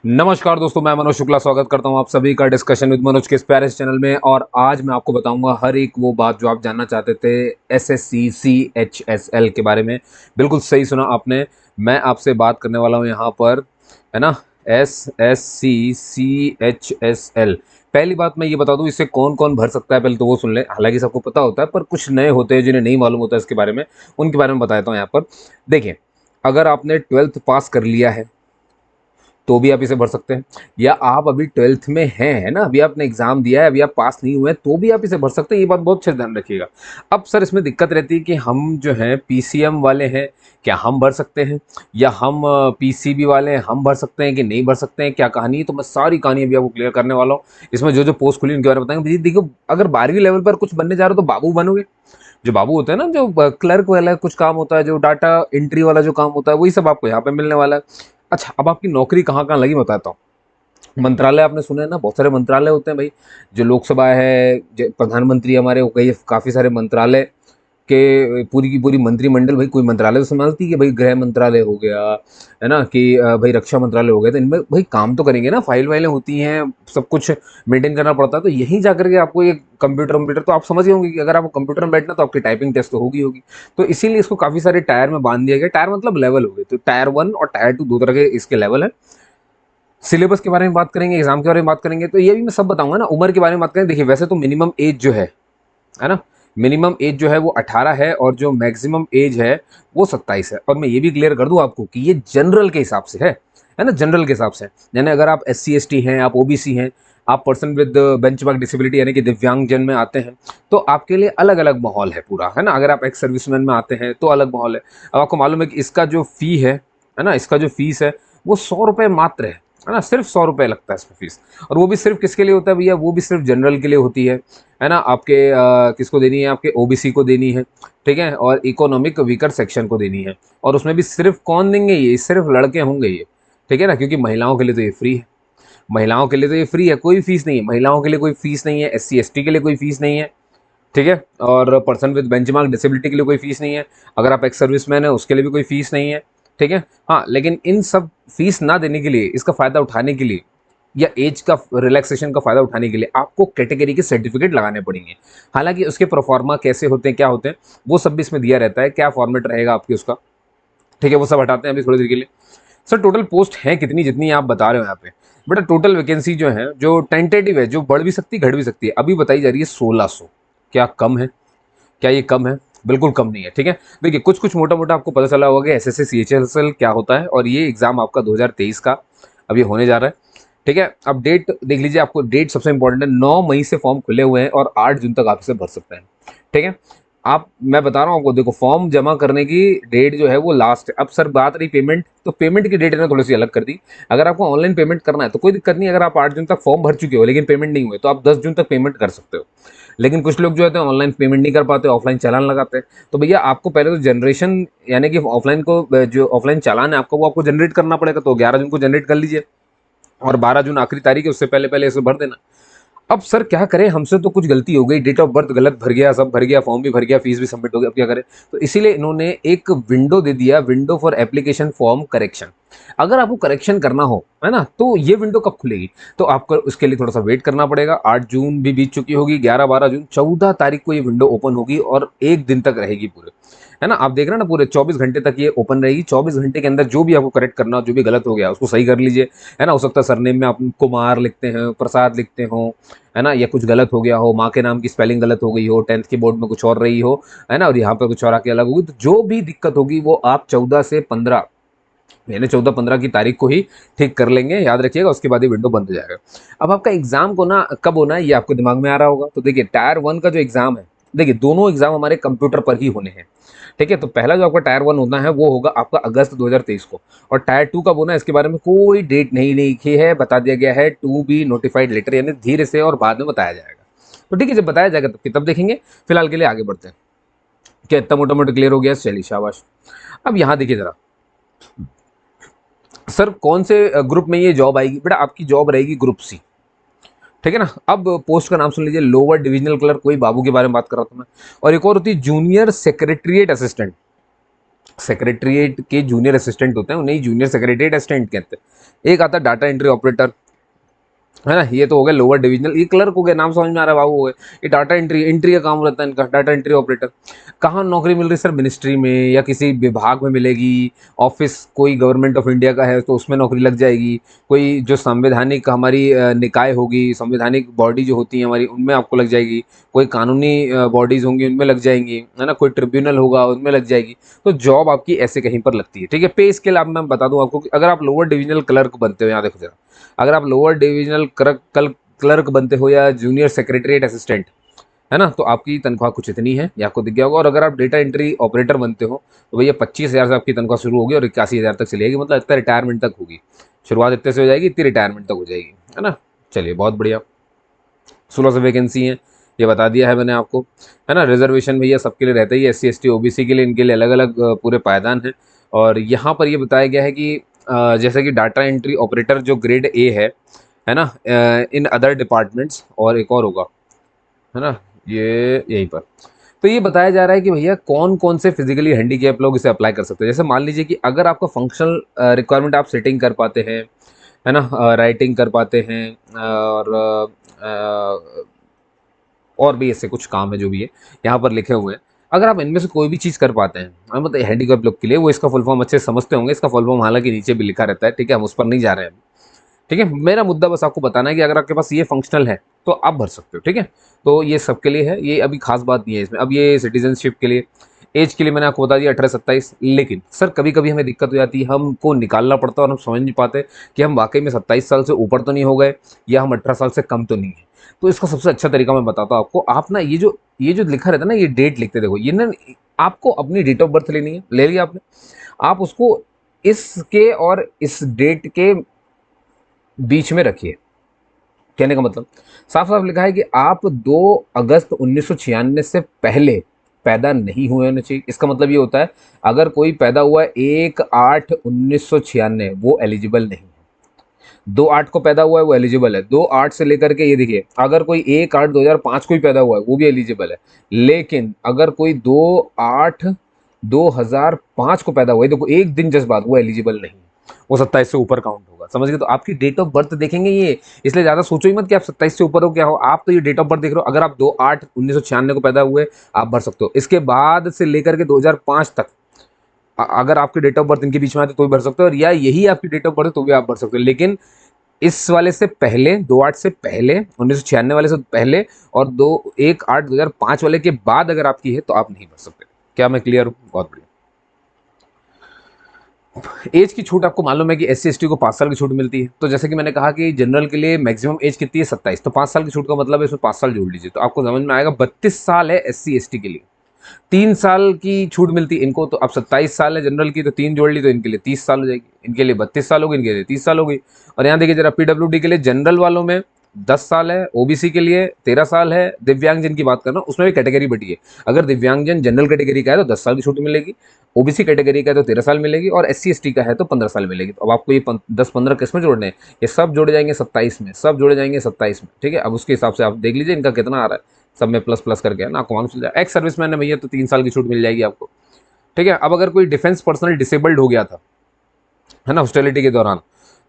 नमस्कार दोस्तों, मैं मनोज शुक्ला स्वागत करता हूं आप सभी का डिस्कशन विद मनोज के इस प्यारे से चैनल में। और आज मैं आपको बताऊंगा हर एक वो बात जो आप जानना चाहते थे एसएससी सीएचएसएल के बारे में। बिल्कुल सही सुना आपने। मैं आपसे बात करने वाला हूं यहाँ पर, है ना, एसएससी सीएचएसएल। पहली बात मैं ये बता दूं, इससे कौन कौन भर सकता है पहले तो वो सुन ले। हालांकि सबको पता होता है पर कुछ नए होते हैं जिन्हें नहीं मालूम होता इसके बारे में, उनके बारे में बता देता हूँ यहाँ पर। देखिए, अगर आपने 12th पास कर लिया है तो भी आप इसे भर सकते हैं, या आप अभी 12th में हैं, है ना, अभी आपने एग्जाम दिया है, अभी आप पास नहीं हुए हैं, तो भी आप इसे भर सकते हैं। ये बात बहुत अच्छे से ध्यान रखिएगा। अब सर इसमें दिक्कत रहती है कि हम जो हैं पीसीएम वाले हैं, क्या हम भर सकते हैं, या हम पीसीबी वाले हैं, हम भर सकते हैं कि नहीं भर सकते हैं, क्या कहानी है, तो मैं सारी कहानी अभी आपको क्लियर करने वाला हूँ। इसमें जो जो पोस्ट खुली उनके बारे में बताएंगे। देखो, अगर 12वीं लेवल पर कुछ बनने जा रहे हो तो बाबू बनोगे। जो बाबू होते हैं ना, जो क्लर्क वाला कुछ काम होता है, जो डाटा एंट्री वाला जो काम होता है, वही सब आपको यहाँ पे मिलने वाला है। अच्छा, अब आपकी नौकरी कहाँ कहाँ लगी बताता हूँ। मंत्रालय आपने सुने हैं ना, बहुत सारे मंत्रालय होते हैं भाई। जो लोकसभा है, जो प्रधानमंत्री हमारे हो गए, काफ़ी सारे मंत्रालय के पूरी की पूरी मंत्रिमंडल, भाई कोई मंत्रालय तो संभालती है। भाई गृह मंत्रालय हो गया, है ना, कि भाई रक्षा मंत्रालय हो गया, तो इनमें भाई काम तो करेंगे ना, फाइल वाइलें होती हैं, सब कुछ मेंटेन करना पड़ता है। तो यहीं जाकर के आपको ये कंप्यूटर तो आप समझ गए होंगे कि अगर आपको कंप्यूटर में बैठना तो आपकी टाइपिंग टेस्ट तो होगी होगी। तो इसीलिए इसको काफ़ी सारे टायर में बांध दिया गया। टायर मतलब लेवल हो गए, तो टायर 1 और टायर 2 दो तरह के इसके लेवल है। सिलेबस के बारे में बात करेंगे, एग्जाम के बारे में बात करेंगे, तो ये भी मैं सब बताऊंगा ना। उम्र के बारे में बात करें, देखिए वैसे तो मिनिमम एज जो है ना, मिनिमम एज जो है वो 18 है, और जो मैक्सिमम एज है वो 27 है। और मैं ये भी क्लियर कर दूं आपको कि ये जनरल के हिसाब से है ना, जनरल के हिसाब से। यानी अगर आप SC ST हैं, आप OBC हैं, आप पर्सन विद बेंचमार्क डिसेबिलिटी यानी कि दिव्यांग जन में आते हैं, तो आपके लिए अलग अलग माहौल है पूरा, है ना। अगर आप एक्स सर्विसमैन में आते हैं तो अलग माहौल है। अब आपको मालूम है कि इसका जो फी है ना, इसका जो फीस है वो 100 रुपये मात्र है ना, सिर्फ 100 रुपये लगता है इसमें फीस। और वो भी सिर्फ किसके लिए होता है भैया, वो भी सिर्फ जनरल के लिए होती है ना। आपके किसको देनी है, आपके OBC को देनी है, ठीक है, और इकोनॉमिक वीकर सेक्शन को देनी है। और उसमें भी सिर्फ कौन देंगे, ये सिर्फ लड़के होंगे ये, ठीक है ना, क्योंकि महिलाओं के लिए तो ये फ्री है। महिलाओं के लिए तो ये फ्री है, कोई फीस नहीं है, महिलाओं के लिए कोई फीस नहीं है, SC ST के लिए कोई फीस नहीं है, ठीक है, और पर्सन विद बेंचमार्क डिसेबिलिटी के लिए कोई फीस नहीं है। अगर आप एक्स सर्विसमैन है उसके लिए भी कोई फीस नहीं है, ठीक है। हाँ, लेकिन इन सब फीस ना देने के लिए, इसका फ़ायदा उठाने के लिए, या एज का रिलैक्सेशन का फ़ायदा उठाने के लिए आपको कैटेगरी के सर्टिफिकेट लगाने पड़ेंगे। हालांकि उसके प्रोफार्मा कैसे होते हैं, क्या होते हैं, वो सब भी इसमें दिया रहता है, क्या फॉर्मेट रहेगा आपकी उसका, ठीक है, वो सब हटाते हैं अभी थोड़ी देर के लिए। सर टोटल पोस्ट है कितनी, जितनी आप बता रहे हो यहाँ पे? बेटा टोटल वैकेंसी जो है, जो टेंटेटिव है, जो बढ़ भी सकती है घट भी सकती है, अभी बताई जा रही है 1600। क्या कम है? क्या ये कम है? बिल्कुल कम नहीं है, ठीक है। देखिए, कुछ कुछ मोटा मोटा आपको पता चला होगा कि SSC CHSL क्या होता है, और ये एग्जाम आपका 2023 का अब ये होने जा रहा है, ठीक है। अब डेट देख लीजिए, आपको डेट सबसे इंपॉर्टेंट है, 9 मई से फॉर्म खुले हुए हैं और 8 जून तक आप इसे भर सकते हैं, ठीक है। आप, मैं बता रहा हूँ आपको, देखो फॉर्म जमा करने की डेट जो है वो लास्ट है। अब सर बात रही पेमेंट, तो पेमेंट की डेट इन्होंने थोड़ी सी अलग कर दी। अगर आपको ऑनलाइन पेमेंट करना है तो कोई दिक्कत नहीं, अगर आप 8 जून तक फॉर्म भर चुके हो लेकिन पेमेंट नहीं हुए, तो आप 10 जून तक पेमेंट कर सकते हो। लेकिन कुछ लोग जो होते हैं ऑनलाइन पेमेंट नहीं कर पाते, ऑफलाइन चालान लगाते हैं। तो भैया आपको पहले तो जनरेशन, यानी कि ऑफलाइन को, जो ऑफलाइन चालान है आपको, वो आपको जनरेट करना पड़ेगा। तो 11 जून को जनरेट कर लीजिए, और 12 जून आखिरी तारीख है, उससे पहले पहले इसे भर देना। अब सर क्या करें, हमसे तो कुछ गलती हो गई, डेट ऑफ बर्थ गलत भर गया, सब भर गया, फॉर्म भी भर गया, फीस भी सबमिट हो गया, अब क्या करें? तो इसीलिए इन्होंने एक विंडो दे दिया, window for application form correction. अगर आपको करेक्शन करना हो, है ना, तो ये विंडो कब खुलेगी? तो आपको उसके लिए थोड़ा सा वेट करना पड़ेगा। 8 जून भी बीत चुकी होगी, 11 12 जून, 14 तारीख को ये विंडो ओपन होगी और 1 दिन तक रहेगी पूरे, है ना। आप देख रहे हैं ना, पूरे 24 घंटे तक ये ओपन रहेगी। 24 घंटे के अंदर जो भी आपको करेक्ट करना हो, जो भी गलत हो गया उसको सही कर लीजिए, है ना। हो सकता है सरनेम में आप कुमार लिखते हैं, प्रसाद लिखते हो, है ना, या कुछ गलत हो गया हो, माँ के नाम की स्पेलिंग गलत हो गई हो, 10th के बोर्ड में कुछ और रही हो, है ना, और यहाँ पे कुछ और आके अलग होगी, तो जो भी दिक्कत होगी वो आप 14 से 15, यानी 14 15 की तारीख को ही ठीक कर लेंगे, याद रखिएगा। उसके बाद ये विंडो बंद हो जाएगा। अब आपका एग्जाम को ना कब होना है ये आपको दिमाग में आ रहा होगा। तो देखिए, टायर 1 का जो एग्जाम है, देखिए दोनों एग्जाम हमारे कंप्यूटर पर ही होने हैं, ठीक है। तो पहला जो आपका टायर 1 होना है वो होगा आपका अगस्त 2023 को। और टायर 2 कब होना है इसके बारे में कोई डेट नहीं लिखी है, बता दिया गया है टू बी नोटिफाइड लेटर, यानी धीरे से और बाद में बताया जाएगा। तो ठीक है, जब बताया जाएगा तब देखेंगे। फिलहाल के लिए आगे बढ़ते हैं। क्या इतना मोटा मोटा क्लियर हो गया? चलिए शाबाश। अब यहाँ देखिए जरा, सर कौन से ग्रुप में ये जॉब आएगी? बेटा आपकी जॉब रहेगी ग्रुप C, ठीक है ना। अब पोस्ट का नाम सुन लीजिए, लोअर डिविजनल क्लर्क, कोई बाबू के बारे में बात कर रहा था मैं। और एक और होती है जूनियर सेक्रेटरीट असिस्टेंट, सेक्रेटरीट के जूनियर असिस्टेंट होते हैं, उन्हें जूनियर सेक्रेटरीट असिस्टेंट कहते हैं। एक आता है डाटा एंट्री ऑपरेटर, है ना, ये तो हो गया लोअर डिविजनल, ये क्लर्क हो गया, नाम समझ में आ रहा है बाबू, हो गए। ये डाटा एंट्री एंट्री का काम रहता है इनका, डाटा एंट्री ऑपरेटर। कहाँ नौकरी मिल रही है सर? मिनिस्ट्री में या किसी विभाग में मिलेगी। ऑफिस कोई गवर्नमेंट ऑफ इंडिया का है तो उसमें नौकरी लग जाएगी। कोई जो संवैधानिक हमारी निकाय होगी, संवैधानिक बॉडी जो होती है हमारी, उनमें आपको लग जाएगी। कोई कानूनी बॉडीज होंगी उनमें लग जाएंगी, है ना, कोई ट्रिब्यूनल होगा उनमें लग जाएगी। तो जॉब आपकी ऐसे कहीं पर लगती है, ठीक है। पे स्केल आप मैं बता दूं आपको कि अगर आप लोअर डिविजनल क्लर्क बनते हो, यहाँ देखो जरा, अगर आप लोअर डिविजनल क्लर्क बनते हो या जूनियर सेक्रेटरीट असिस्टेंट, है ना, तो आपकी तनख्वाह कुछ इतनी है, ये आपको दिख गया होगा। और अगर आप डेटा एंट्री ऑपरेटर बनते हो तो भैया 25,000 से आपकी तनख्वाह शुरू होगी और 81,000 तक चलेगी, मतलब इतना रिटायरमेंट तक होगी। शुरुआत इतने से हो जाएगी, इतनी रिटायरमेंट तक हो जाएगी, है ना। चलिए बहुत बढ़िया। 16 वैकेंसी हैं, ये बता दिया है मैंने आपको, है ना। रिजर्वेशन भैया सबके लिए रहता ही है, SC ST OBC के लिए, इनके लिए अलग अलग पूरे पायदान हैं। और यहाँ पर ये बताया गया है कि जैसे कि डाटा एंट्री ऑपरेटर जो ग्रेड A है ना, इन अदर डिपार्टमेंट्स, और एक और होगा, है ना, ये यहीं पर। तो ये बताया जा रहा है कि भैया कौन कौन से फिजिकली हैंडीकैप लोग इसे अप्लाई कर सकते हैं। जैसे मान लीजिए कि अगर आपका फंक्शनल रिक्वायरमेंट, आप सेटिंग कर पाते हैं, है ना, राइटिंग कर पाते हैं, और भी ऐसे कुछ काम है जो भी है यहाँ पर लिखे हुए हैं। अगर आप इनमें से कोई भी चीज़ कर पाते हैं, हम मतलब हैंडीकैप लोग के लिए, वो इसका फुल फॉर्म अच्छे से समझते होंगे। इसका फुल फॉर्म हालांकि नीचे भी लिखा रहता है, ठीक है, हम उस पर नहीं जा रहे हैं, ठीक है। मेरा मुद्दा बस आपको बताना है कि अगर आपके पास ये फंक्शनल है तो आप भर सकते हो, ठीक है। तो ये सबके लिए है, ये अभी खास बात नहीं है इसमें। अब ये सिटीजनशिप के लिए, एज के लिए मैंने आपको बता दिया 18-27। लेकिन सर कभी कभी हमें दिक्कत हो जाती है, हमको निकालना पड़ता है और हम समझ नहीं पाते कि हम वाकई में 27 साल से ऊपर तो नहीं हो गए या हम 18 साल से कम तो नहीं है। तो इसका सबसे अच्छा तरीका मैं बताता हूँ आपको। आप ना ये जो लिखा रहता है ना, ये डेट लिखते, देखो ये ना, आपको अपनी डेट ऑफ बर्थ लेनी है, ले लिया आपने, आप उसको इसके और इस डेट के बीच में रखिए। कहने का मतलब साफ साफ लिखा है कि आप 2 अगस्त 1996 से पहले पैदा नहीं हुए होने चाहिए। इसका मतलब ये होता है, अगर कोई पैदा हुआ है 1/8/1996, वो एलिजिबल नहीं है। 2/8 को पैदा हुआ है वो एलिजिबल है। 2/8 से लेकर के, ये देखिए, अगर कोई 1/8/2005 को ही पैदा हुआ है वो भी एलिजिबल है। लेकिन अगर कोई 2/8/2005 को पैदा हुआ है, देखो एक दिन जस्ट बाद, वो एलिजिबल नहीं, वो 27 से ऊपर काउंट होगा। समझ गए? तो आपकी डेट ऑफ बर्थ देखेंगे ये, इसलिए ज़्यादा सोचो ही मत कि आप 27 से ऊपर हो क्या हो। आप तो ये डेट ऑफ बर्थ देख रहे हो। अगर आप 2/8/1996 को पैदा हुए, आप भर सकते हो। इसके बाद से लेकर के 2005 तक अगर आपकी डेट ऑफ बर्थ इनके बीच में आती तो भी भर सकते हो, और या यही आपकी डेट ऑफ बर्थ है तो भी आप भर सकते हो। लेकिन इस वाले से पहले, 2/8 से पहले, 1996 वाले से पहले, और 1/8/2005 वाले के बाद अगर आपकी है तो आप नहीं भर सकते। क्या मैं क्लियर हूँ? बहुत बढ़िया। एज की छूट आपको मालूम है कि SC ST को 5 साल की छूट मिलती है। तो जैसे कि मैंने कहा कि जनरल के लिए मैक्सिमम एज कितनी है? 27। तो 5 साल की छूट का मतलब है इसमें 5 साल जोड़ लीजिए तो आपको समझ में आएगा। 32 साल है SC ST के लिए। 3 साल की छूट मिलती है इनको। तो अब 27 साल है जनरल की, तो 3 जोड़ ली तो इनके लिए 30 साल हो जाएगी। इनके लिए 32 साल होगी, इनके लिए 30 साल हो गई। और यहाँ देखिए जरा, PWD के लिए जनरल वालों में 10 साल है, OBC के लिए 13 साल है, दिव्यांगजन की बात करना, उसमें भी कैटेगरी बटी है। अगर दिव्यांगजन जनरल कैटेगरी का है तो 10 साल की छूट मिलेगी, OBC कैटेगरी का है तो 13 साल मिलेगी, और SC ST का है तो 15 साल मिलेगी। तो अब आपको ये 10-15 किस में जोड़ने हैं? ये सब जोड़े जाएंगे 27 में, सब जोड़े जाएंगे 27 में, ठीक है। अब उसके हिसाब से आप देख लीजिए इनका कितना आ रहा है, सब में प्लस प्लस करके, है ना, आपको मालूम चल जाए। एक्स सर्विसमैन है भैया तो 3 साल की छूट मिल जाएगी आपको, ठीक है। अब अगर कोई डिफेंस पर्सनल डिसेबल्ड हो गया था, है ना, हॉस्टिलिटी के दौरान,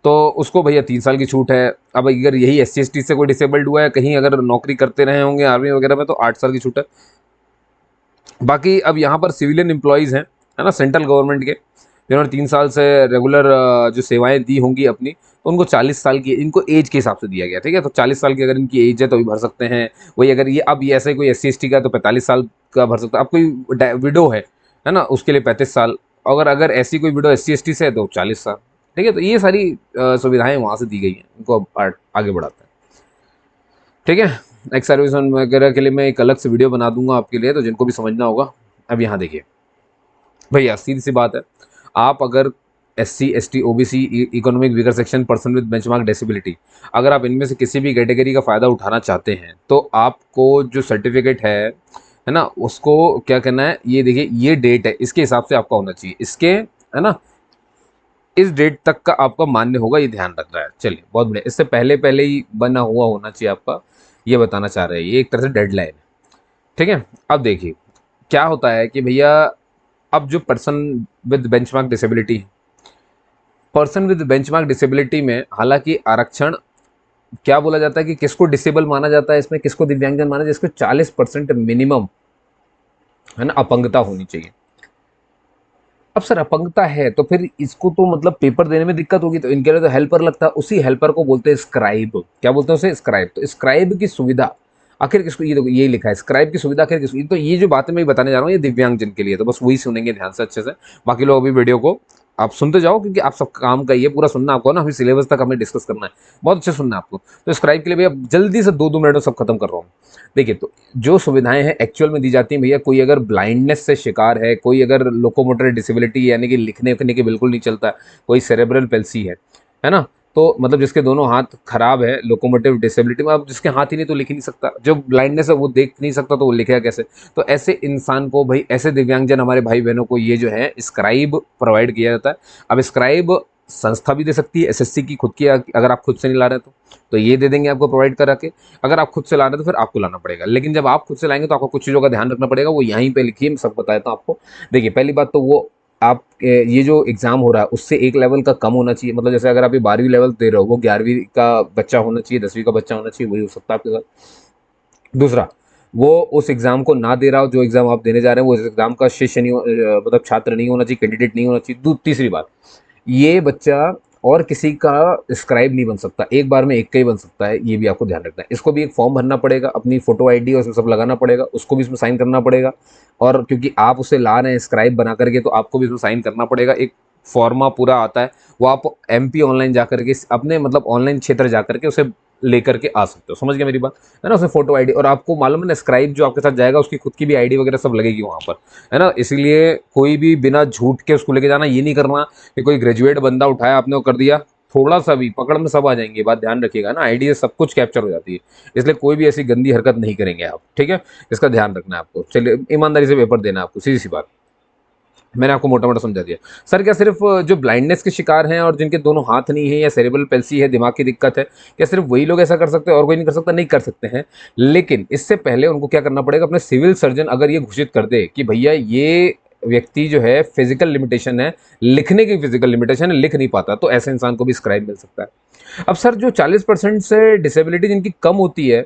तो उसको भैया 3 साल की छूट है। अब अगर यही SC ST से कोई डिसेबल्ड हुआ है, कहीं अगर नौकरी करते रहे होंगे आर्मी वगैरह में, तो 8 साल की छूट है। बाकी अब यहाँ पर सिविलियन एम्प्लॉयज़ हैं, है ना, सेंट्रल गवर्नमेंट के, जिन्होंने 3 साल से रेगुलर जो सेवाएं दी होंगी अपनी, तो उनको 40 साल की, इनको एज के हिसाब से दिया गया, ठीक है। तो 40 साल की अगर इनकी एज है तो भी भर सकते हैं। वही अगर ये, अब ये ऐसे कोई SC ST का तो 45 साल का भर सकता है। अब कोई विडो है ना, उसके लिए 35 साल। अगर ऐसी कोई विडो SC ST से है तो 40 साल, ठीक है। तो ये सारी सुविधाएं वहाँ से दी गई हैं, इनको अब आगे बढ़ाते हैं, ठीक है। एक्स सर्विसमैन वगैरह के लिए मैं एक अलग से वीडियो बना दूंगा आपके लिए, तो जिनको भी समझना होगा। अब यहाँ देखिए भैया, सीधी सी बात है, आप अगर SC ST OBC economic weaker section, person with benchmark disability, अगर आप इनमें से किसी भी कैटेगरी का फ़ायदा उठाना चाहते हैं तो आपको जो सर्टिफिकेट है ना, उसको क्या करना है, ये देखिए, ये डेट है, इसके हिसाब से आपका होना चाहिए, इसके, है ना, इस डेट तक का आपका मान्य होगा, ये ध्यान रखना है। चलिए बहुत बढ़िया। इससे पहले पहले ही बना हुआ होना चाहिए आपका, ये बताना चाह रहे हैं, ये एक तरह से डेडलाइन है, ठीक है। अब देखिए क्या होता है कि भैया अब जो person with benchmark disability, person with benchmark disability में हालांकि आरक्षण क्या बोला जाता है कि किसको डिसेबल माना जाता है, इसमें किसको दिव्यांगजन माना, जिसको 40% मिनिमम है ना अपंगता होनी चाहिए। अब सर अपंगता है तो फिर इसको तो मतलब पेपर देने में दिक्कत होगी, तो इनके लिए तो हेल्पर लगता है, उसी हेल्पर को बोलते हैं स्क्राइब। क्या बोलते हैं उसे? स्क्राइब। तो स्क्राइब की सुविधा आखिर किसको, ये देखो ये लिखा है स्क्राइब की सुविधा आखिर किसको, तो ये जो बातें मैं बताने जा रहा हूँ ये दिव्यांगजन के लिए, तो बस वही सुनेंगे ध्यान से अच्छे से। बाकी लोग अभी वीडियो को आप सुनते जाओ, क्योंकि आप सब काम का ये पूरा सुनना आपको ना, अभी सिलेबस तक हमें डिस्कस करना है, बहुत अच्छे सुनना है आपको। तो स्क्राइब के लिए भैया जल्दी से 2-2 मिनट में सब खत्म कर रहा हूँ। देखिए, तो जो सुविधाएं हैं एक्चुअल में दी जाती हैं भैया, कोई अगर ब्लाइंडनेस से शिकार है, कोई अगर लोकोमोटर डिसेबिलिटी यानी कि लिखने उखने के बिल्कुल नहीं चलता, कोई सेरेब्रल पेल्सी है ना, तो मतलब जिसके दोनों हाथ खराब है, लोकोमोटिव डिसेबिलिटी में, अब जिसके हाथ ही नहीं तो लिख ही नहीं सकता, जो ब्लाइंडनेस है वो देख नहीं सकता तो वो लिखेगा कैसे? तो ऐसे इंसान को भाई, ऐसे दिव्यांगजन हमारे भाई बहनों को ये जो है स्क्राइब प्रोवाइड किया जाता है। अब स्क्राइब संस्था भी दे सकती है, एसएससी की खुद की, अगर आप खुद से नहीं ला रहे तो ये दे देंगे आपको प्रोवाइड करा के। अगर आप खुद से ला रहे हैं तो फिर आपको लाना पड़ेगा, लेकिन जब आप खुद से लाएंगे तो आपको कुछ चीज़ों का ध्यान रखना पड़ेगा, वो यहीं पे लिखिए, मैं सब बताता हूँ आपको। देखिए, पहली बात तो वो आप ये जो एग्ज़ाम हो रहा है उससे एक लेवल का कम होना चाहिए, मतलब जैसे अगर आप ये 12वीं लेवल दे रहे हो, वो 11वीं का बच्चा होना चाहिए, 10वीं का बच्चा होना चाहिए, वही हो सकता है आपके साथ। दूसरा, वो उस एग्ज़ाम को ना दे रहा हो जो एग्ज़ाम आप देने जा रहे हैं, वो इस एग्ज़ाम का शिष्य नहीं मतलब छात्र नहीं होना चाहिए, कैंडिडेट नहीं होना चाहिए। तीसरी बात, ये बच्चा और किसी का स्क्राइब नहीं बन सकता, एक बार में एक का ही बन सकता है, ये भी आपको ध्यान रखना है। इसको भी एक फॉर्म भरना पड़ेगा, अपनी फोटो आईडी और उसमें सब लगाना पड़ेगा, उसको भी इसमें साइन करना पड़ेगा, और क्योंकि आप उसे ला रहे हैं स्क्राइब बना करके, तो आपको भी इसमें साइन करना पड़ेगा। एक फॉर्मा पूरा आता है, वो आप एमपी ऑनलाइन जाकर के अपने मतलब ऑनलाइन क्षेत्र जाकर के उसे लेकर के आ सकते हो। समझ गए मेरी बात? है ना, उसमें फोटो आईडी, और आपको मालूम है ना स्क्राइब जो आपके साथ जाएगा उसकी खुद की भी आईडी वगैरह सब लगेगी वहाँ पर, है ना। इसलिए कोई भी बिना झूठ के उसको लेके जाना, ये नहीं करना कि कोई ग्रेजुएट बंदा उठाया आपने वो कर दिया, थोड़ा सा भी पकड़ में सब आ जाएंगे, बात ध्यान रखिएगा ना, आईडी से सब कुछ कैप्चर हो जाती है, इसलिए कोई भी ऐसी गंदी हरकत नहीं करेंगे आप, ठीक है। इसका ध्यान रखना है आपको। चलिए, ईमानदारी से पेपर देना है आपको, सीधी सी बात, मैंने आपको मोटा मोटा समझा दिया। सर क्या सिर्फ जो ब्लाइंडनेस के शिकार हैं और जिनके दोनों हाथ नहीं है, या सेरेब्रल पेल्सी है, दिमाग की दिक्कत है, क्या सिर्फ वही लोग ऐसा कर सकते हैं और कोई नहीं कर सकता? नहीं कर सकते हैं, लेकिन इससे पहले उनको क्या करना पड़ेगा, अपने सिविल सर्जन अगर ये घोषित कर दे कि भैया ये व्यक्ति जो है फिजिकल लिमिटेशन है, लिखने की फिजिकल लिमिटेशन है, लिख नहीं पाता, तो ऐसे इंसान को भी स्क्राइब मिल सकता है। अब सर जो 40% से डिसेबिलिटी जिनकी कम होती है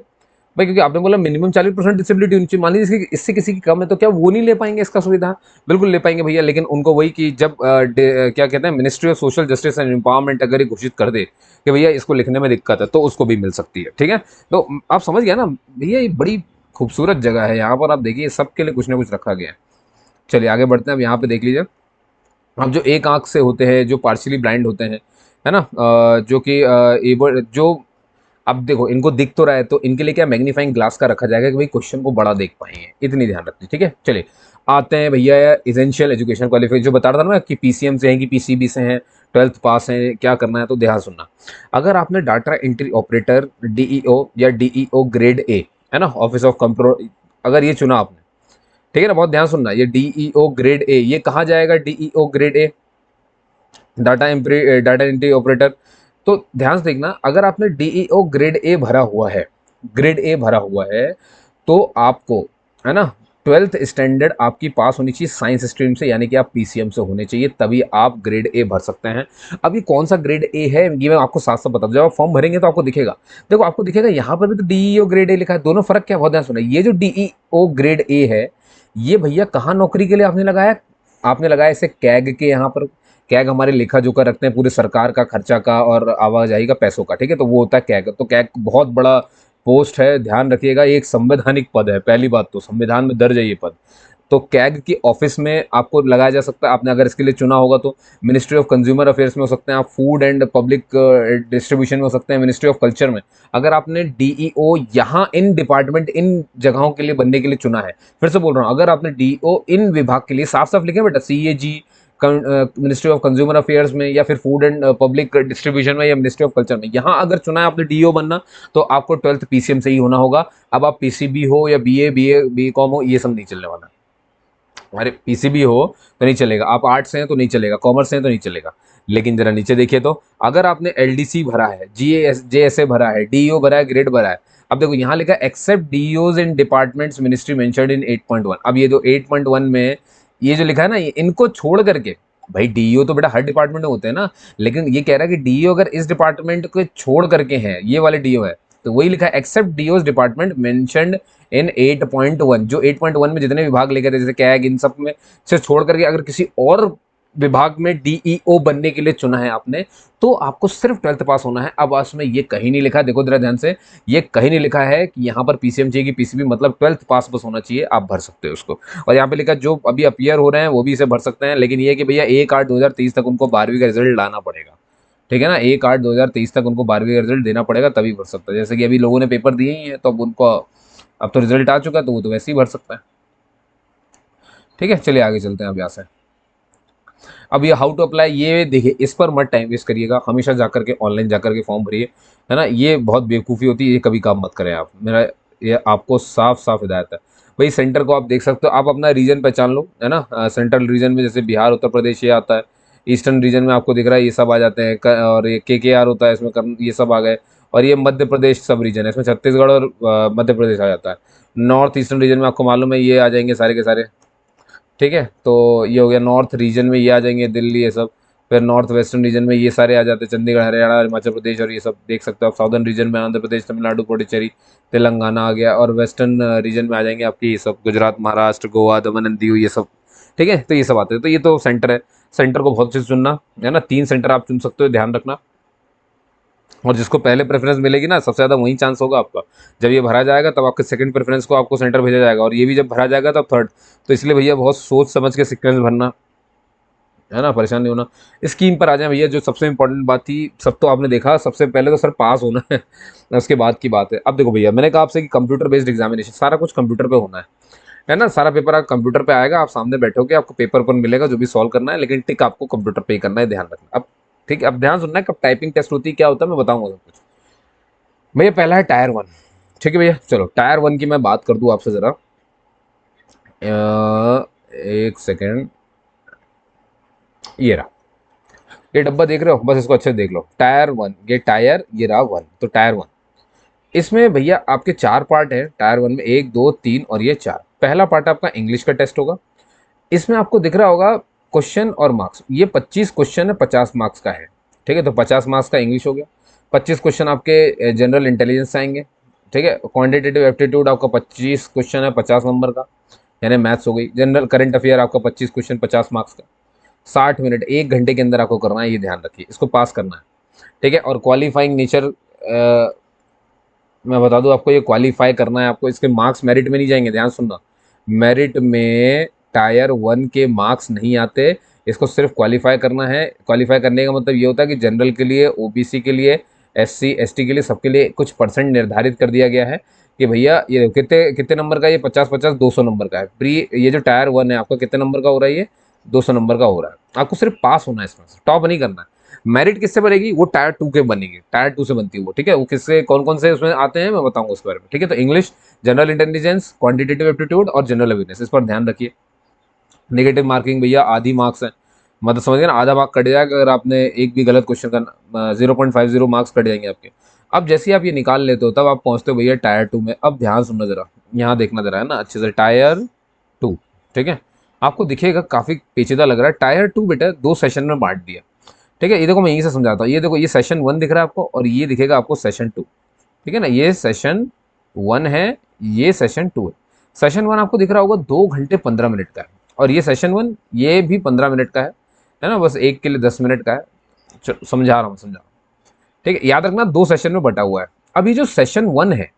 भाई, क्योंकि आपने बोला मिनिमम 40% डिसेबिलिटी होनी चाहिए, मान लीजिए इससे किसी की कम है, तो क्या वो नहीं ले पाएंगे इसका सुविधा? बिल्कुल ले पाएंगे भैया, लेकिन उनको वही कि जब क्या कहते हैं, ministry of social justice and empowerment अगर ये घोषित कर दे कि भैया इसको लिखने में दिक्कत है, तो उसको भी मिल सकती है, ठीक है। तो आप समझ गया ना भैया, ये बड़ी खूबसूरत जगह है, यहाँ पर आप देखिए सबके लिए कुछ ना कुछ रखा गया है। चलिए आगे बढ़ते हैं। अब यहाँ पे देख लीजिए, अब जो एक आंख से होते हैं, जो पार्शियली ब्लाइंड होते हैं, है ना, जो कि एबल जो, अब देखो इनको दिख तो रहा है, तो इनके लिए क्या मैग्नीफाइंग ग्लास का रखा जाएगा कि भाई क्वेश्चन को बड़ा देख पाएंगे, इतनी ध्यान रखनी, ठीक है। चलिए आते हैं भैया एसेंशियल एजुकेशन क्वालिफिकेशन, जो बता रहा था ना कि पीसीएम से हैं कि पीसीबी से हैं, 12th पास हैं, क्या करना है, तो ध्यान सुनना। अगर आपने डाटा एंट्री ऑपरेटर डीईओ या डीईओ ग्रेड ए, है ना, ऑफिस ऑफ कंट्रोल, अगर ये चुना आपने, ठीक है ना, बहुत ध्यान सुनना, ये डीईओ ग्रेड ए, ये कहाँ जाएगा? DEO grade A, data entry operator. तो ध्यान से देखना, अगर आपने डीईओ ग्रेड ए भरा हुआ है, ग्रेड ए भरा हुआ है, तो आपको, है ना, 12th स्टैंडर्ड आपकी पास होनी चाहिए साइंस स्ट्रीम से, यानी कि आप पीसीएम से होने चाहिए, तभी आप ग्रेड ए भर सकते हैं। अब ये कौन सा ग्रेड ए है ये मैं आपको साथ साथ बता दूं, जब आप फॉर्म भरेंगे तो आपको दिखेगा। देखो आपको दिखेगा यहाँ पर भी तो डीईओ ग्रेड ए लिखा है, दोनों फर्क क्या है, बहुत ध्यान सुना। ये जो डीईओ ग्रेड ए है, ये भैया कहाँ नौकरी के लिए आपने लगाया? आपने लगाया इसे कैग के यहाँ पर। कैग हमारे लेखा जोखा रखते हैं पूरे सरकार का खर्चा का और आवाजाही का पैसों का, ठीक है, तो वो होता है कैग। तो कैग बहुत बड़ा पोस्ट है, ध्यान रखिएगा, ये एक संवैधानिक पद है, पहली बात तो संविधान में दर्ज है ये पद। तो कैग की ऑफिस में आपको लगाया जा सकता है, आपने अगर इसके लिए चुना होगा तो मिनिस्ट्री ऑफ कंज्यूमर अफेयर्स में हो सकते हैं आप, फूड एंड पब्लिक डिस्ट्रीब्यूशन में हो सकते हैं, मिनिस्ट्री ऑफ कल्चर में। अगर आपने डीईओ यहाँ इन डिपार्टमेंट इन जगहों के लिए बनने के लिए चुना है, फिर से बोल रहा हूँ, अगर आपने डीईओ इन विभाग के लिए, साफ साफ लिखे बेटा, CAG ministry of consumer affairs में, या फिर फूड एंड पब्लिक डिस्ट्रीब्यूशन में, या मिनिस्ट्री ऑफ कल्चर में, यहाँ अगर चुना है आपने डीओ बनना, तो आपको 12th पीसीएम से ही होना होगा। अब आप पीसीबी हो या बीकॉम हो, ये सब नहीं चलने वाला। हमारे पीसीबी हो तो नहीं चलेगा, आप आर्ट्स हैं तो नहीं चलेगा, कॉमर्स हैं तो नहीं चलेगा। लेकिन जरा नीचे देखिए, तो अगर आपने एलडीसी भरा है, जेएसए भरा है, डीईओ भरा है, ग्रेड भरा है, अब देखो यहाँ लिखा है except DOs in departments ministry mentioned in 8.1। अब ये जो 8.1 में ये जो लिखा है ना, ये इनको छोड़ करके, भाई डीईओ तो बेटा हर डिपार्टमेंट में होते हैं ना, लेकिन ये कह रहा है कि डीईओ अगर इस डिपार्टमेंट को छोड़ करके है, ये वाले डीईओ है, तो वही लिखा है एक्सेप्ट डीओज डिपार्टमेंट मेंशन्ड इन 8.1, जो 8.1 में जितने विभाग लिखे थे जैसे कैग, इन सब में से छोड़ करके अगर किसी और विभाग में डीईओ बनने के लिए चुना है आपने, तो आपको सिर्फ 12th पास होना है। अब उसमें ये कहीं नहीं लिखा, देखो जरा ध्यान से, ये कहीं नहीं लिखा है कि यहाँ पर पीसीएम चाहिए कि पीसीबी, मतलब 12th पास बस होना चाहिए, आप भर सकते हो उसको। और यहाँ पे लिखा जो अभी अपीयर हो रहे हैं वो भी इसे भर सकते हैं, लेकिन ये कि भैया 1/8/2023 तक उनको 12वीं का रिजल्ट लाना पड़ेगा, ठीक है ना, 1/8/2023 तक उनको 12वीं का रिजल्ट देना पड़ेगा, तभी भर सकता है। जैसे कि अभी लोगों ने पेपर दिए ही है, तो अब उनको, अब तो रिजल्ट आ चुका है, तो वो तो वैसे ही भर सकता है। ठीक है, चलिए आगे चलते हैं अब यहाँ से। अब ये हाउ टू अप्लाई, ये देखिए इस पर मत टाइम वेस्ट करिएगा, हमेशा जाकर के ऑनलाइन जाकर के फॉर्म भरिए, है ना, ये बहुत बेवकूफ़ी होती है, ये कभी काम मत करें आप, मेरा ये आपको साफ साफ हिदायत है। भाई सेंटर को आप देख सकते हो, आप अपना रीजन पहचान लो, है ना, सेंट्रल रीजन में जैसे बिहार, उत्तर प्रदेश ये आता है, ईस्टर्न रीजन में आपको दिख रहा है ये सब आ जाते हैं, और ये केकेआर होता है इसमें, ये सब आ गए, और ये मध्य प्रदेश सब रीजन है, इसमें छत्तीसगढ़ और मध्य प्रदेश आ जाता है। नॉर्थ ईस्टर्न रीजन में आपको मालूम है ये आ जाएंगे सारे के सारे, ठीक है, तो ये हो गया नॉर्थ रीजन में, ये आ जाएंगे दिल्ली ये सब। फिर नॉर्थ वेस्टर्न रीजन में ये सारे आ जाते हैं, चंडीगढ़, हरियाणा, हिमाचल प्रदेश, और ये सब देख सकते हो आप। साउदर्न रीजन में आंध्र प्रदेश, तमिलनाडु, पुडुचेरी, तेलंगाना आ गया, और वेस्टर्न रीजन में आ जाएंगे आपकी ये सब, गुजरात, महाराष्ट्र, गोवा, दमन एंड दीव, ये सब, ठीक है, तो ये सब आते हैं। तो ये तो सेंटर है, सेंटर को बहुत अच्छे से चुनना, है ना, 3 सेंटर आप चुन सकते हो, ध्यान रखना। और जिसको पहले प्रेफरेंस मिलेगी ना, सबसे ज़्यादा वही चांस होगा आपका। जब ये भरा जाएगा तब आपके सेकंड प्रेफरेंस को आपको सेंटर भेजा जाएगा, और ये भी जब भरा जाएगा तब थर्ड। तो इसलिए भैया बहुत सोच समझ के सीक्वेंस भरना, है ना, परेशान नहीं होना। स्कीम पर आ जाए भैया, जो सबसे इंपॉर्टेंट बात थी, सब तो आपने देखा, सबसे पहले तो सर पास होना है उसके बाद की बात है। अब देखो भैया, मैंने कहा आपसे कि कंप्यूटर बेस्ड एग्जामिनेशन, सारा कुछ कंप्यूटर पे होना है ना, सारा पेपर आप कंप्यूटर पे आएगा, आप सामने बैठोगे, आपको पेपर पर मिलेगा जो भी सॉल्व करना है, लेकिन टिक आपको कंप्यूटर पे ही करना है, ध्यान रखना। अब ठीक है, अब ध्यान सुनना है, कब टाइपिंग टेस्ट होती है, क्या होता है, मैं बताऊंगा सब कुछ। भैया पहला है टायर 1, ठीक है भैया, चलो टायर 1 की मैं बात कर दूं आपसे जरा, एक सेकेंड, ये रहा, ये डब्बा देख रहे हो, बस इसको अच्छे से देख लो, टायर 1, ये टायर, ये रहा 1, तो टायर 1, इसमें भैया आपके 4 पार्ट है टायर 1 में, 1 2 3 और ये 4। पहला पार्ट आपका इंग्लिश का टेस्ट होगा, इसमें आपको दिख रहा होगा क्वेश्चन और मार्क्स, ये 25 क्वेश्चन है, 50 मार्क्स का है, ठीक है, तो 50 मार्क्स का इंग्लिश हो गया। 25 क्वेश्चन आपके जनरल इंटेलिजेंस आएंगे, ठीक है, क्वांटिटेटिव एप्टीट्यूड आपका 25 क्वेश्चन है 50 नंबर का, यानी मैथ्स हो गई। जनरल करंट अफेयर आपका 25 क्वेश्चन 50 मार्क्स का, 60 मिनट, 1 घंटे के अंदर आपको करना है, ये ध्यान रखिए, इसको पास करना है, ठीक है। और क्वालिफाइंग नेचर, मैं बता दूं आपको, ये क्वालिफाई करना है आपको, इसके मार्क्स मेरिट में नहीं जाएंगे, ध्यान सुनना, मेरिट में टायर 1 के मार्क्स नहीं आते, इसको सिर्फ क्वालिफाई करना है। क्वालिफाई करने का मतलब ये होता है कि जनरल के लिए, ओबीसी के लिए, एससी एसटी के लिए, सबके लिए कुछ परसेंट निर्धारित कर दिया गया है कि भैया ये कितने कितने नंबर का, ये 50-50 200 नंबर का है। प्री ये जो टायर 1 है आपका कितने नंबर का हो रहा है, ये 200 नंबर का हो रहा है, आपको सिर्फ पास होना है, इसमें टॉप नहीं करना है। मेरिट किससे बनेगी, वो टायर 2 के बनेगी, टायर 2 से बनती है वो, ठीक है, वो किससे, कौन कौन से उसमें आते हैं मैं बताऊंगा उसके बारे में, ठीक है। तो English, general intelligence, quantitative aptitude और जनरल अवेयरनेस, इस पर ध्यान रखिए। नेगेटिव मार्किंग भैया आधी मार्क्स है, मतलब समझिए ना, आधा मार्क कट जाएगा अगर आपने एक भी गलत क्वेश्चन का, 0.50 मार्क्स कट जाएंगे आपके। अब जैसे ही आप ये निकाल लेते हो तब आप पहुंचते हो भैया टायर 2 में। अब ध्यान सुनना जरा, यहाँ देखना जरा, है ना, अच्छे से, टायर 2, ठीक है, आपको दिखेगा काफी पेचीदा लग रहा है। टायर 2 बेटा 2 सेशन में बांट दिया, ठीक है, ये देखो मैं यहीं से समझाता हूँ, ये देखो, ये सेशन 1 दिख रहा है आपको, और ये दिखेगा आपको सेशन 2, ठीक है ना, ये सेशन 1 है, ये सेशन 2 है। सेशन 1 आपको दिख रहा होगा 2 घंटे 15 मिनट का है, और ये सेशन 1 ये भी 15 मिनट का है ना, बस एक के लिए 10 मिनट का है। समझा रहा हूँ, समझा रहा हूँ, ठीक है, याद रखना 2 सेशन में बटा हुआ है। अब ये जो सेशन 1 है,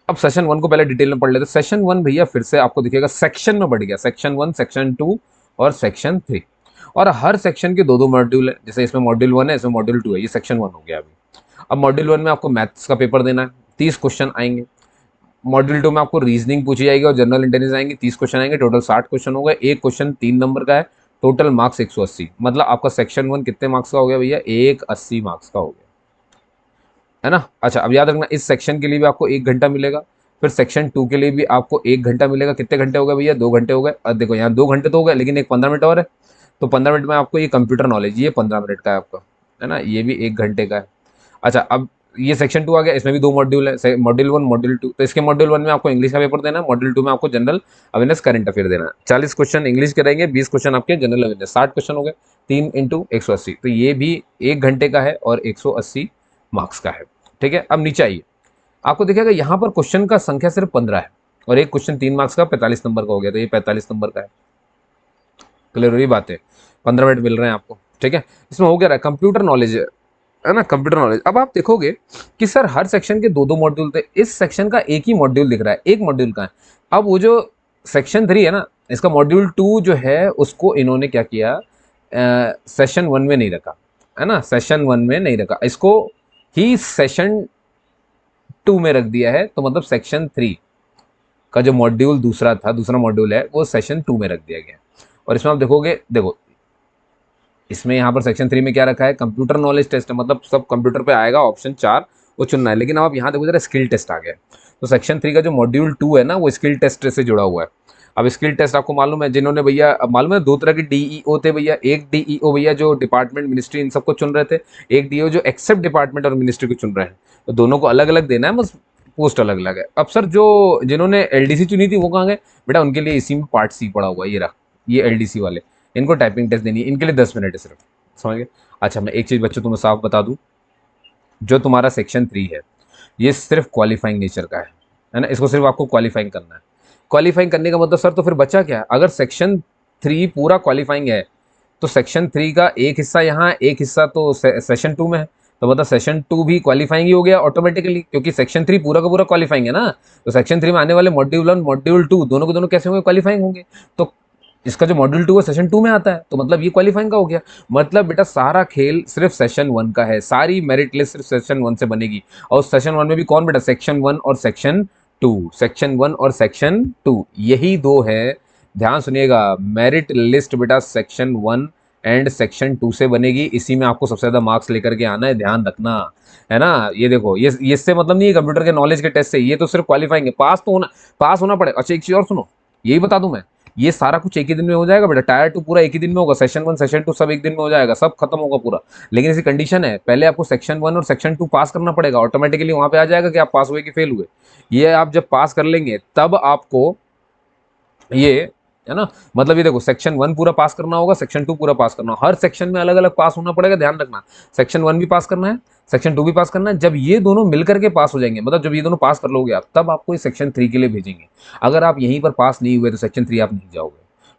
अब सेशन 1 को पहले डिटेल में पढ़ लेते। सेशन 1 भैया फिर से आपको दिखेगा सेक्शन में बढ़ गया, सेक्शन 1, सेक्शन 2 और सेक्शन 3, और हर सेक्शन के 2-2 मॉड्यूल है, जैसे इसमें मॉड्यूल 1 है, इसमें मॉड्यूल 2 है, ये सेक्शन 1 हो गया अभी। अब मॉड्यूल 1 में आपको मैथ्स का पेपर देना है, 30 क्वेश्चन आएंगे। मॉड्यूल 2 में आपको रीजनिंग पूछी जाएगी और जनरल इंटेलिजेंस आएंगे, 30 क्वेश्चन आएंगे, टोटल 60 क्वेश्चन हो गए, एक क्वेश्चन 3 नंबर का है, टोटल मार्क्स 180, मतलब आपका सेक्शन 1 कितने मार्क्स का हो गया भैया, 180 मार्क्स का हो गया, है ना। अच्छा, अब याद रखना इस सेक्शन के लिए भी आपको 1 घंटा मिलेगा, फिर सेक्शन 2 के लिए भी आपको 1 घंटा मिलेगा। कितने घंटे हो गए भैया, 2 घंटे हो गए। अब देखो यहाँ 2 घंटे तो हो गए, लेकिन एक 15 मिनट और है, तो 15 मिनट में आपको ये कंप्यूटर नॉलेज, ये 15 मिनट का है आपका, है ना, ये भी 1 घंटे का है। अच्छा, अब ये सेक्शन 2 आ गया, इसमें भी 2 मॉड्यूल है, मॉड्यूल 1 मॉड्यूल 2। तो इसके मॉड्यूल 1 में आपको इंग्लिश का पेपर देना है, मॉड्यूल 2 में आपको जनरल अवेयरनेस करंट अफेयर देना है। 40 क्वेश्चन इंग्लिश के रहेंगे, 20 क्वेश्चन आपके जनरल अवेयरनेस, 60 क्वेश्चन हो गए, 3 इंटू 180। तो ये भी 1 घंटे का है और 180 मार्क्स का है। ठीक है, अब नीचे आइए, आपको दिखेगा यहाँ पर क्वेश्चन का संख्या सिर्फ 15 है और एक क्वेश्चन 3 मार्क्स का 45 नंबर का हो गया, तो ये 45 नंबर का है। क्लियर हो रही बात है, 15 मिनट मिल रहे हैं आपको। ठीक है, इसमें हो गया रहा है कंप्यूटर नॉलेज, है ना, कंप्यूटर नॉलेज। अब आप देखोगे कि सर हर सेक्शन के 2-2 मॉड्यूल थे, इस सेक्शन का एक ही मॉड्यूल दिख रहा है, एक मॉड्यूल का है। अब वो जो सेक्शन 3 है ना, इसका मॉड्यूल 2 जो है उसको इन्होंने क्या किया, सेशन 1 में नहीं रखा, है ना, सेशन 1 में नहीं रखा, इसको ही सेशन 2 में रख दिया है। तो मतलब सेक्शन 3 का जो मॉड्यूल दूसरा था, दूसरा मॉड्यूल है, वो सेशन 2 में रख दिया गया। और इसमें आप देखोगे, देखो इसमें यहाँ पर सेक्शन 3 में क्या रखा है, कंप्यूटर नॉलेज टेस्ट है, मतलब सब कंप्यूटर पे आएगा, ऑप्शन 4 वो चुनना है। लेकिन अब आप यहाँ देखो जरा, स्किल टेस्ट आ गया है। तो सेक्शन 3 का जो मॉड्यूल 2 है ना, वो स्किल टेस्ट से जुड़ा हुआ है। अब स्किल टेस्ट आपको मालूम है, जिन्होंने भैया, अब मालूम है 2 तरह के डीईओ थे भैया, एक डीईओ भैया जो डिपार्टमेंट मिनिस्ट्री इन सबको चुन रहे थे, एक डीईओ जो एक्सेप्ट डिपार्टमेंट और मिनिस्ट्री को चुन रहे हैं। तो दोनों को अलग अलग देना है, बस पोस्ट अलग अलग है। अब सर जो जिन्होंने एलडीसी चुनी थी वो कहाँ गए बेटा, उनके लिए इसी में पार्ट सी पड़ा हुआ है, ये रहा, ये एलडीसी वाले, इनको टाइपिंग टेस्ट देनी है, इनके लिए 10 मिनट है सिर्फ, समझ गए। अच्छा, मैं एक चीज़ बच्चों तुम्हें साफ बता दूं, जो तुम्हारा सेक्शन 3 है ये सिर्फ क्वालिफाइंग नेचर का है ना, इसको सिर्फ आपको क्वालिफाइंग करना है। क्वालिफाइंग करने का मतलब सर तो फिर बचा क्या, अगर सेक्शन 3 पूरा क्वालिफाइंग है तो सेक्शन 3 का एक हिस्सा यहाँ, एक हिस्सा तो सेशन 2 में है, तो मतलब सेशन 2 भी क्वालिफाइंग ही हो गया ऑटोमेटिकली, क्योंकि सेक्शन 3 पूरा का पूरा क्वालिफाइंग है ना। तो सेक्शन 3 में आने वाले मॉड्यूल 1 मॉड्यूल 2 दोनों के दोनों कैसे होंगे, क्वालिफाइंग होंगे। तो इसका जो मॉड्यूल 2 है सेशन 2 में आता है, तो मतलब ये क्वालिफाइंग का हो गया। मतलब बेटा सारा खेल सिर्फ सेशन 1 का है, सारी मेरिट लिस्ट सिर्फ सेशन 1 से बनेगी। और सेशन 1 में भी कौन बेटा, सेक्शन 1 और सेक्शन 2, सेक्शन 1 और सेक्शन 2 यही दो है। ध्यान सुनिएगा, मेरिट लिस्ट बेटा सेक्शन 1 एंड सेक्शन 2 से बनेगी, इसी में आपको सबसे ज़्यादा मार्क्स लेकर के आना है, ध्यान रखना, है ना। ये देखो, ये इससे मतलब नहीं है कंप्यूटर के नॉलेज के टेस्ट से, ये तो सिर्फ क्वालिफाइंग है, पास होना पड़ेगा। अच्छा एक चीज़ और सुनो, यही बता दूं मैं, ये सारा कुछ एक ही दिन में हो जाएगा बेटा, टायर 2 पूरा एक ही दिन में होगा, सेशन 1 सेशन 2 सब एक दिन में हो जाएगा, सब खत्म होगा पूरा। लेकिन इसकी कंडीशन है, पहले आपको सेक्शन 1 और सेक्शन 2 पास करना पड़ेगा, ऑटोमेटिकली वहां पे आ जाएगा कि आप पास हुए कि फेल हुए। ये आप जब पास कर लेंगे तब आपको ये, है ना, मतलब ये देखो सेक्शन 1 पूरा पास करना होगा, सेक्शन 2 पूरा पास करना होगा, हर सेक्शन में अलग अलग पास होना पड़ेगा, ध्यान रखना। सेक्शन 1 भी पास करना है, सेक्शन 2 भी पास करना है। जब ये दोनों मिलकर के पास हो जाएंगे, मतलब जब ये दोनों पास कर लोगे आप, तब आपको इस सेक्शन 3 के लिए भेजेंगे। अगर आप यहीं पर पास नहीं हुए तो सेक्शन 3 आप नहीं जाओगे,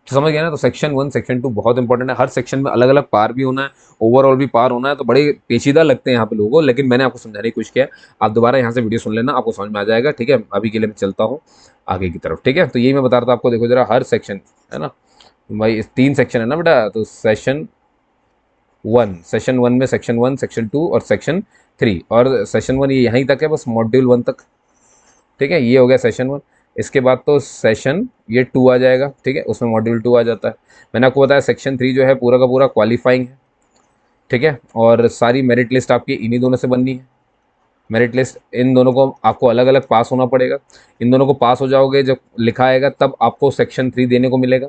तो समझ गया ना। तो सेक्शन 1 सेक्शन 2 बहुत इंपॉर्टेंट है, हर सेक्शन में अलग अलग पार भी होना है, ओवरऑल भी पार होना है। तो बड़े पेचीदा लगते हैं यहाँ पे लोगों को, लेकिन मैंने आपको समझाने की कोशिश किया है। आप दोबारा यहाँ से वीडियो सुन लेना, आपको समझ में आ जाएगा। ठीक है, अभी के लिए मैं चलता हूँ आगे की तरफ। ठीक है, तो यही मैं बता रहा था आपको, देखो जरा हर सेक्शन, है ना भाई, इस 3 सेक्शन है ना बेटा, तो सेशन 1 में सेक्शन 1 सेक्शन 2 और सेक्शन 3, और सेशन 1 ये यहीं तक है, बस मॉड्यूल 1 तक। ठीक है, ये हो गया सेशन 1। इसके बाद तो सेशन ये 2 आ जाएगा, ठीक है, उसमें मॉड्यूल 2 आ जाता है। मैंने आपको बताया सेक्शन 3 जो है पूरा का पूरा क्वालिफाइंग है, ठीक है, और सारी मेरिट लिस्ट आपकी इन्हीं दोनों से बननी है। मेरिट लिस्ट इन दोनों को आपको अलग अलग पास होना पड़ेगा, इन दोनों को पास हो जाओगे, जब लिखा आएगा तब आपको सेक्शन 3 देने को मिलेगा।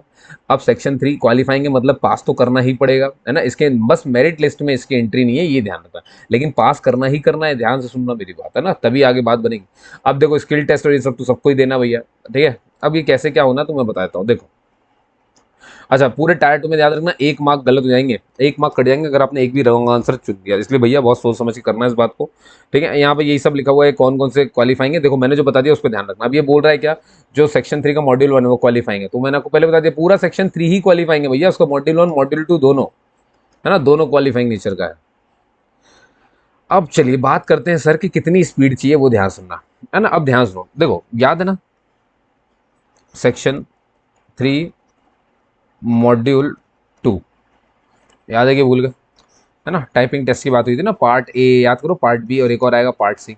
अब सेक्शन 3 क्वालिफाइंग है, मतलब पास तो करना ही पड़ेगा, है ना, इसके बस मेरिट लिस्ट में इसकी एंट्री नहीं है, ये ध्यान रखना, लेकिन पास करना ही करना है, ध्यान से सुनना मेरी बात, है ना, तभी आगे बात बनेगी। अब देखो स्किल टेस्ट और ये सब तो सबको ही देना भैया, ठीक है। अब ये कैसे क्या होना तो मैं बताता हूँ, देखो। अच्छा, पूरे टायर 2 में याद रखना 1 मार्क गलत हो जाएंगे, 1 मार्क कट जाएंगे अगर आपने एक भी रॉन्ग आंसर चुन दिया, इसलिए भैया बहुत सोच समझ के करना है इस बात को। ठीक है, यहाँ पे यही सब लिखा हुआ है, कौन कौन से क्वालिफाइंग है, देखो मैंने जो बता दिया उस पर ध्यान रखना। अब ये बोल रहा है क्या, जो सेक्शन 3 का मॉड्यूल 1 है वो क्वालिफाइंग है, तो मैंने आपको पहले बता दिया पूरा सेक्शन 3 ही क्वालिफाइंग है भैया, उसका मॉड्यूल 1 मॉड्यूल 2 दोनों, है ना, दोनों क्वालिफाइंग नेचर का है। अब चलिए बात करते हैं सर कि कितनी स्पीड चाहिए, वो ध्यान सुनना, है ना। अब ध्यान सुनो, देखो याद है ना, सेक्शन 3 मॉड्यूल 2 याद है कि भूल गए, है ना। टाइपिंग टेस्ट की बात हुई थी ना, पार्ट ए याद करो, पार्ट बी और एक और आएगा पार्ट सी।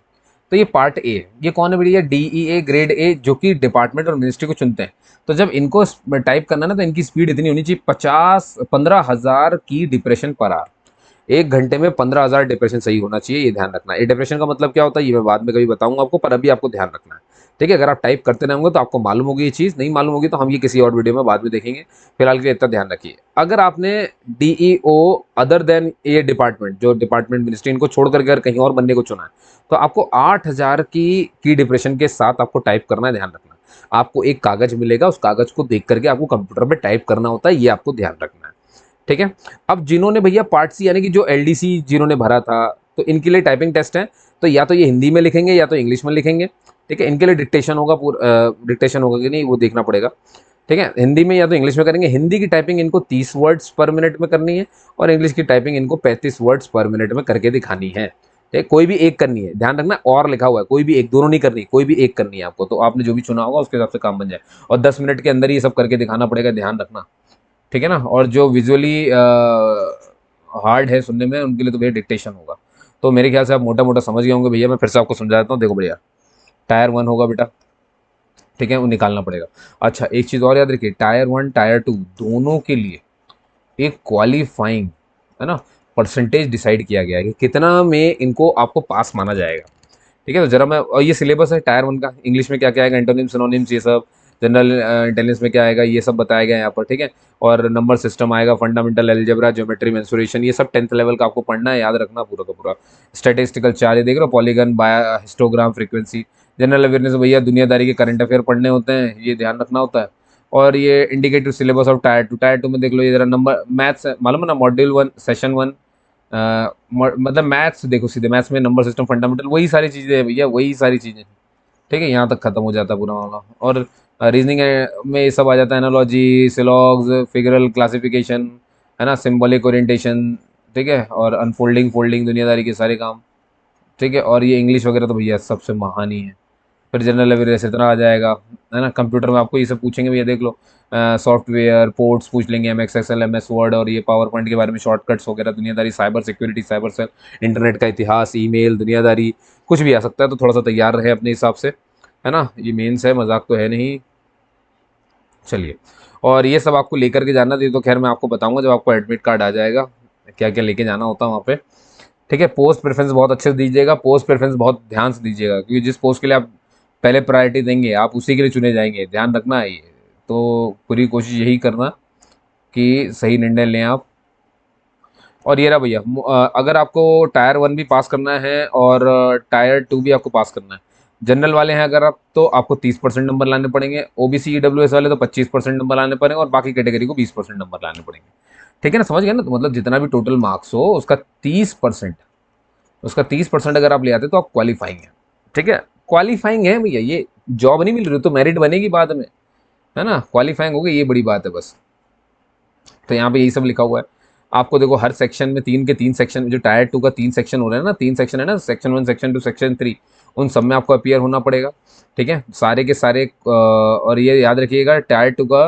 तो ये पार्ट ए है, ये कौन है भैया, डीईए ग्रेड ए, जो कि डिपार्टमेंट और मिनिस्ट्री को चुनते हैं। तो जब इनको टाइप करना ना, तो इनकी स्पीड इतनी होनी चाहिए 15,000 की डिप्रेशन पर आवर, 1 घंटे में 15,000 डिप्रेशन सही होना चाहिए, ये ध्यान रखना है। ये डिप्रेशन का मतलब क्या होता है ये मैं बाद में कभी बताऊंगा आपको, पर अभी आपको ध्यान रखना है। ठीक है, अगर आप टाइप करते रहेंगे तो आपको मालूम होगी ये चीज़, नहीं मालूम होगी तो हम ये किसी और वीडियो में बाद में देखेंगे। फिलहाल के लिए इतना ध्यान रखिए। अगर आपने डीईओ अदर देन ये डिपार्टमेंट, जो डिपार्टमेंट मिनिस्ट्री, इनको छोड़ करके अगर कहीं और बनने को चुना है, तो आपको 8,000 की डिप्रेशन के साथ आपको टाइप करना है, ध्यान रखना। आपको एक कागज मिलेगा, उस कागज को देख करके आपको कंप्यूटर पे टाइप करना होता है, ये आपको ध्यान रखना है। ठीक है। अब जिन्होंने भैया पार्ट सी यानी कि जो एलडीसी जिन्होंने भरा था, तो इनके लिए टाइपिंग टेस्ट है। तो या तो ये हिंदी में लिखेंगे या तो इंग्लिश में लिखेंगे। ठीक है, इनके लिए डिक्टेशन होगा, डिक्टेशन होगा कि नहीं वो देखना पड़ेगा। ठीक है, हिंदी में या तो इंग्लिश में करेंगे। हिंदी की टाइपिंग इनको 30 वर्ड्स पर मिनट में करनी है और इंग्लिश की टाइपिंग इनको 35 वर्ड्स पर मिनट में करके दिखानी है। ठीक है, कोई भी एक करनी है, ध्यान रखना, और लिखा हुआ है कोई भी एक, दोनों नहीं करनी, कोई भी एक करनी है आपको। तो आपने जो भी चुना होगा उसके हिसाब से काम बन जाए, और 10 मिनट के अंदर ये सब करके दिखाना पड़ेगा, ध्यान रखना। ठीक है ना। और जो विजुअली हार्ड है सुनने में, उनके लिए तो भैया डिक्टेशन होगा। तो मेरे ख्याल से आप मोटा मोटा समझ गए होंगे भैया। मैं फिर से आपको समझा देता हूँ, देखो भैया, टायर 1 होगा बेटा, ठीक है, वो निकालना पड़ेगा। अच्छा, एक चीज़ और याद रखिए, टायर 1 टायर 2 दोनों के लिए एक क्वालिफाइंग, है ना, परसेंटेज डिसाइड किया गया है कि कितना में इनको आपको पास माना जाएगा। ठीक है, तो जरा मैं, और ये सिलेबस है टायर 1 का, इंग्लिश में क्या क्या आएगा, एंटोनिम सिनोनिम्स ये सब, जनरल इंटेलिजेंस में क्या आएगा ये सब बताया गया है यहाँ पर। ठीक है, और नंबर सिस्टम आएगा, फंडामेंटल अलजेब्रा, ज्योमेट्री, मेंसुरेशन, ये सब 10th लेवल का आपको पढ़ना है, याद रखना पूरा का पूरा। स्टैटिस्टिकल चार्ट, ये देख रहे हो, पॉलीगन, बाया, हिस्टोग्राम, फ्रीक्वेंसी। जनरल अवेयरनेस भैया दुनियादारी के करंट अफेयर पढ़ने होते हैं, ये ध्यान रखना होता है। और ये indicative syllabus of tyre 2, tyre 2 में देख लो, ये जरा नंबर मैथ्स मालूम है ना, मॉड्यूल 1 सेशन 1, मतलब मैथ्स देखो, सीधे मैथ्स में नंबर सिस्टम, फंडामेंटल, वही सारी चीज़ें हैं भैया, वही सारी चीज़ें। ठीक है, यहाँ तक खत्म हो जाता है पूरा मामला। और रीजनिंग में ये सब आ जाता है, एनालॉजी, सिलॉग्स, फिगरल क्लासिफिकेशन, है ना, सिंबॉलिक ओरिएंटेशन। ठीक है, और अनफोल्डिंग, फोल्डिंग, दुनियादारी के सारे काम। ठीक है, और ये इंग्लिश वगैरह तो भैया सबसे महान ही है। फिर जनरल अवेयरनेस इतना आ जाएगा, है ना। कंप्यूटर में आपको ये सब पूछेंगे भैया, देख लो, सॉफ्टवेयर पोर्ट्स पूछ लेंगे, M S Excel, M S Word, और ये पावर पॉइंट के बारे में शॉर्टकट्स वगैरह, दुनियादारी, cyber security, cyber cell, internet का इतिहास, ईमेल, दुनियादारी, कुछ भी आ सकता है, तो थोड़ा सा तैयार रहे अपने हिसाब से, है ना। ये मेंस है, मजाक तो है नहीं। चलिए, और ये सब आपको लेकर के जाना थी, तो खैर मैं आपको बताऊंगा जब आपको एडमिट कार्ड आ जाएगा, क्या क्या लेके जाना होता है वहाँ पे। ठीक है, पोस्ट प्रेफरेंस बहुत अच्छे से दीजिएगा, पोस्ट प्रेफरेंस बहुत ध्यान से दीजिएगा, क्योंकि जिस पोस्ट के लिए आप पहले प्रायोरिटी देंगे आप उसी के लिए चुने जाएंगे, ध्यान रखना है ये। तो पूरी कोशिश यही करना कि सही निर्णय लें आप। और ये रहा भैया, अगर आपको टायर 1 भी पास करना है और टायर 2 भी आपको पास करना है, जनरल वाले हैं अगर आप, तो आपको 30% नंबर लाने पड़ेंगे, ओबीसी ईडब्ल्यूएस वाले तो 25% नंबर लाने पड़ेंगे, और बाकी कैटेगरी को 20% नंबर लाने पड़ेंगे। ठीक है ना, समझ गए ना। तो मतलब जितना भी टोटल मार्क्स हो उसका 30%, उसका 30% अगर आप ले आते तो आप क्वालिफाइंग है। ठीक है, क्वालिफाइंग है भैया, ये जॉब नहीं मिल रही तो मेरिट बनेगी बाद में, है ना, क्वालिफाइंग हो गई, ये बड़ी बात है बस। तो यहाँ पे यही सब लिखा हुआ है। आपको देखो हर सेक्शन में 3 जो टायर 2 का 3 सेक्शन हो रहे हैं ना, 3 सेक्शन है ना, सेक्शन 1, सेक्शन 2, सेक्शन 3, उन सब में आपको अपीयर होना पड़ेगा। ठीक है, सारे के सारे, और ये याद रखिएगा, टायर 2 का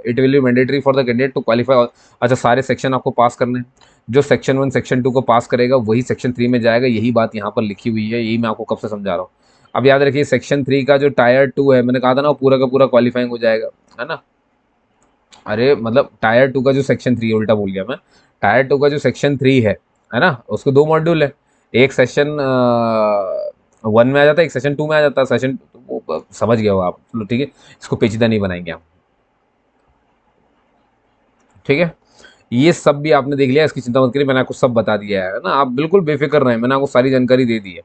it will be mandatory for the candidate to qualify. अच्छा, सारे सेक्शन आपको पास करने हैं। जो सेक्शन 1 सेक्शन 2 को पास करेगा वही सेक्शन 3 में जाएगा, यही बात यहाँ पर लिखी हुई है, यही मैं आपको कब से समझा रहा हूँ। अब याद रखिए, सेक्शन 3 का जो टायर 2 है, मैंने कहा था ना, वो पूरा का पूरा क्वालिफाइंग हो जाएगा, है ना। अरे मतलब टायर 2 का जो सेक्शन 3 है, उल्टा बोल गया मैं, टायर 2 का जो सेक्शन 3 है ना, उसको 2 मॉड्यूल है। एक सेशन 1 में आ जाता है, एक सेशन 2 में आ जाता है। सेशन समझ गए हो आप, चलो ठीक है, इसको पेचीदा नहीं बनाएंगे हम। ठीक है, ये सब भी आपने देख लिया, इसकी चिंता मत करिए, मैंने आपको सब बता दिया है ना, आप बिल्कुल बेफिक्र रहें, मैंने आपको सारी जानकारी दे दी है।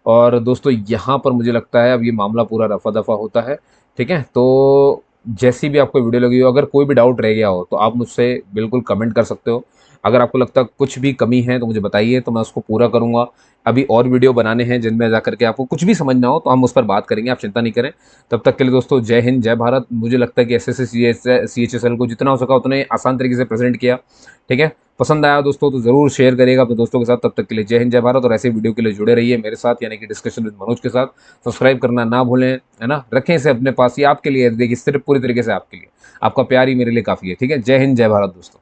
और दोस्तों यहाँ पर मुझे लगता है अब ये मामला पूरा रफा दफा होता है। ठीक है, तो जैसी भी आपको वीडियो लगी हो, अगर कोई भी डाउट रह गया हो तो आप मुझसे बिल्कुल कमेंट कर सकते हो। अगर आपको लगता है कुछ भी कमी है तो मुझे बताइए, तो मैं उसको पूरा करूँगा। अभी और वीडियो बनाने हैं जिनमें जा करके आपको कुछ भी समझना हो तो हम उस पर बात करेंगे, आप चिंता नहीं करें। तब तक के लिए दोस्तों, जय हिंद, जय भारत। मुझे लगता है कि एसएससी CHSL को जितना हो सका उतने आसान तरीके से प्रेजेंट किया। ठीक है, पसंद आया दोस्तों तो ज़रूर शेयर करिएगा अपने दोस्तों के साथ। तब तक के लिए जय हिंद, जय भारत, और ऐसे वीडियो के लिए जुड़े रहिए मेरे साथ, यानी कि डिस्कशन विद मनोज के साथ। सब्सक्राइब करना ना भूलें, है ना, रखें इसे अपने पास, ये आपके लिए, देखिए सिर्फ पूरी तरीके से आपके लिए, आपका प्यार ही मेरे लिए काफ़ी है। ठीक है, जय हिंद, जय भारत दोस्तों।